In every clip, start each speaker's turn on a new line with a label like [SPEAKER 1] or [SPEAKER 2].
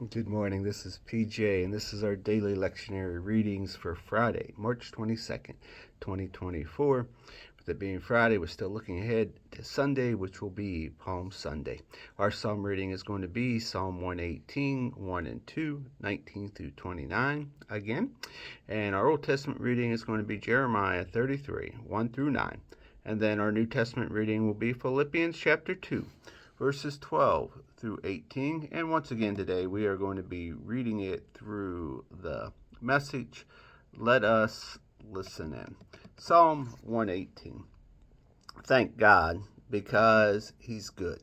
[SPEAKER 1] Good morning. This is PJ, and this is our daily lectionary readings for Friday, March 22nd, 2024. With it being Friday, we're still looking ahead to Sunday, which will be Palm Sunday. Our psalm reading is going to be Psalm 118, 1 and 2, 19 through 29 again. And our Old Testament reading is going to be Jeremiah 33, 1 through 9. And then our New Testament reading will be Philippians chapter 2, verses 12 through 18. And once again today we are going to be reading it through the Message. Let us listen in. Psalm 118. Thank God because he's good,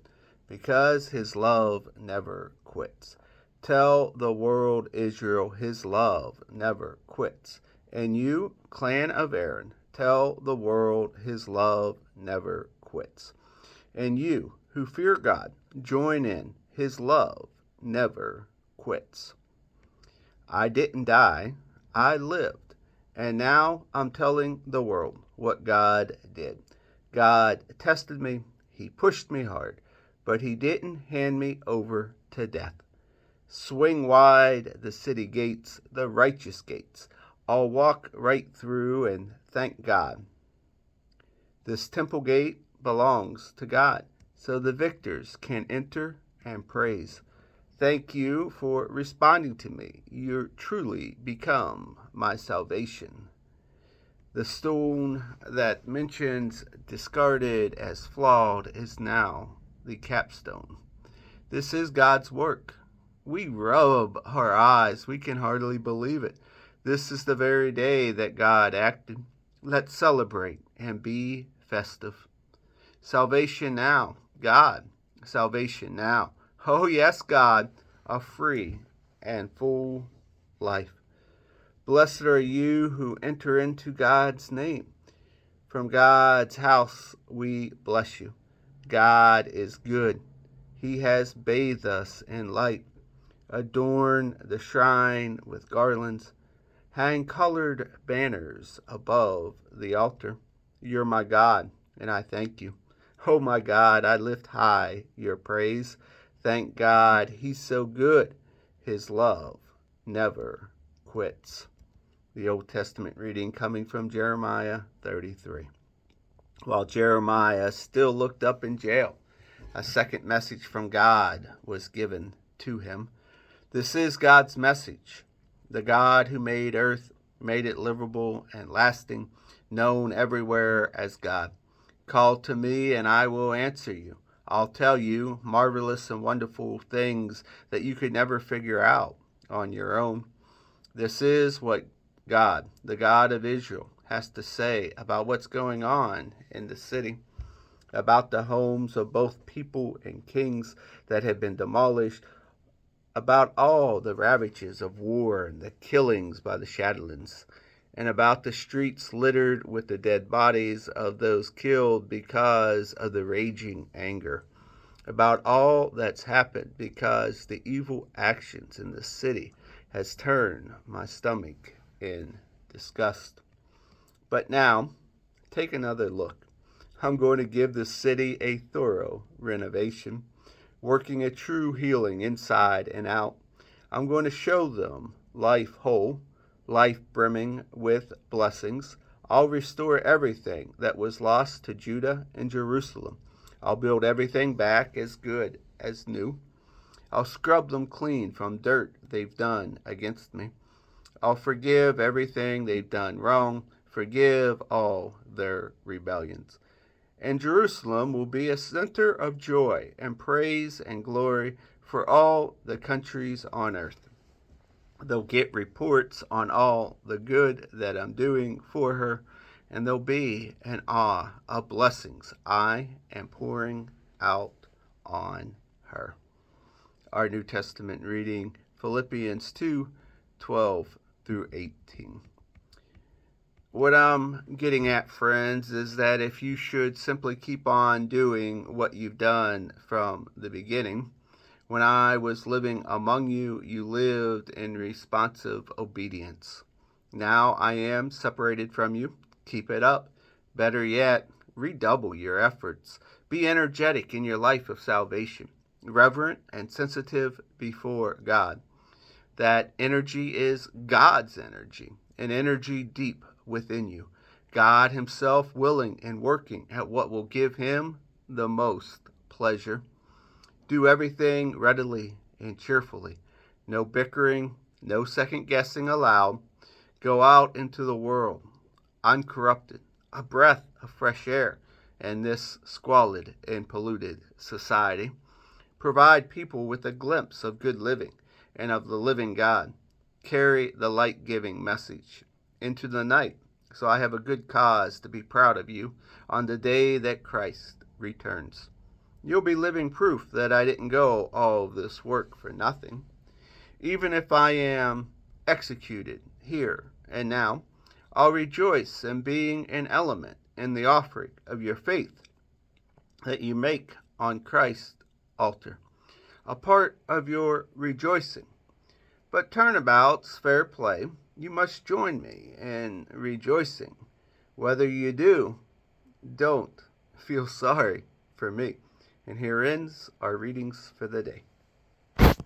[SPEAKER 1] because his love never quits. Tell the world, Israel, his love never quits. And you, clan of Aaron, tell the world his love never quits. And you, who fear God, join in. His love never quits. I didn't die, I lived. And now I'm telling the world what God did. God tested me, he pushed me hard, but he didn't hand me over to death. Swing wide the city gates, the righteous gates. I'll walk right through and thank God. This temple gate belongs to God, so the victors can enter and praise. Thank you for responding to me. You're truly become my salvation. The stone that mentions discarded as flawed is now the capstone. This is God's work. We rub our eyes. We can hardly believe it. This is the very day that God acted. Let's celebrate and be festive. Salvation now, God, salvation now. Oh yes, God, a free and full life. Blessed are you who enter into God's name. From God's house we bless you. God is good. He has bathed us in light. Adorn the shrine with garlands. Hang colored banners above the altar. You're my God, and I thank you. Oh my God, I lift high your praise. Thank God, he's so good. His love never quits. The Old Testament reading coming from Jeremiah 33. While Jeremiah still looked up in jail, a second message from God was given to him. This is God's message. The God who made earth, made it livable and lasting, known everywhere as God. Call to me and I will answer you. I'll tell you marvelous and wonderful things that you could never figure out on your own. This is what God, the God of Israel, has to say about what's going on in the city, about the homes of both people and kings that have been demolished, about all the ravages of war and the killings by the Shadowlands, and about the streets littered with the dead bodies of those killed because of the raging anger, about all that's happened because the evil actions in the city has turned my stomach in disgust. But now, take another look. I'm going to give the city a thorough renovation, working a true healing inside and out. I'm going to show them life whole, life brimming with blessings. I'll restore everything that was lost to Judah and Jerusalem. I'll build everything back as good as new. I'll scrub them clean from dirt they've done against me. I'll forgive everything they've done wrong, forgive all their rebellions. And Jerusalem will be a center of joy and praise and glory for all the countries on earth. They'll get reports on all the good that I'm doing for her, and there'll be an awe of blessings I am pouring out on her. Our New Testament reading, Philippians 2, 12 through 18. What I'm getting at, friends, is that if you should simply keep on doing what you've done from the beginning, when I was living among you, you lived in responsive obedience. Now I am separated from you. Keep it up. Better yet, redouble your efforts. Be energetic in your life of salvation, reverent and sensitive before God. That energy is God's energy, an energy deep within you. God himself willing and working at what will give him the most pleasure. Do everything readily and cheerfully. No bickering, no second guessing allowed. Go out into the world, uncorrupted, a breath of fresh air in this squalid and polluted society. Provide people with a glimpse of good living and of the living God. Carry the light giving message into the night, so I have a good cause to be proud of you on the day that Christ returns. You'll be living proof that I didn't go all this work for nothing. Even if I am executed here and now, I'll rejoice in being an element in the offering of your faith that you make on Christ's altar, a part of your rejoicing. But turnabout's fair play. You must join me in rejoicing. Whether you do, don't feel sorry for me. And here ends our readings for the day.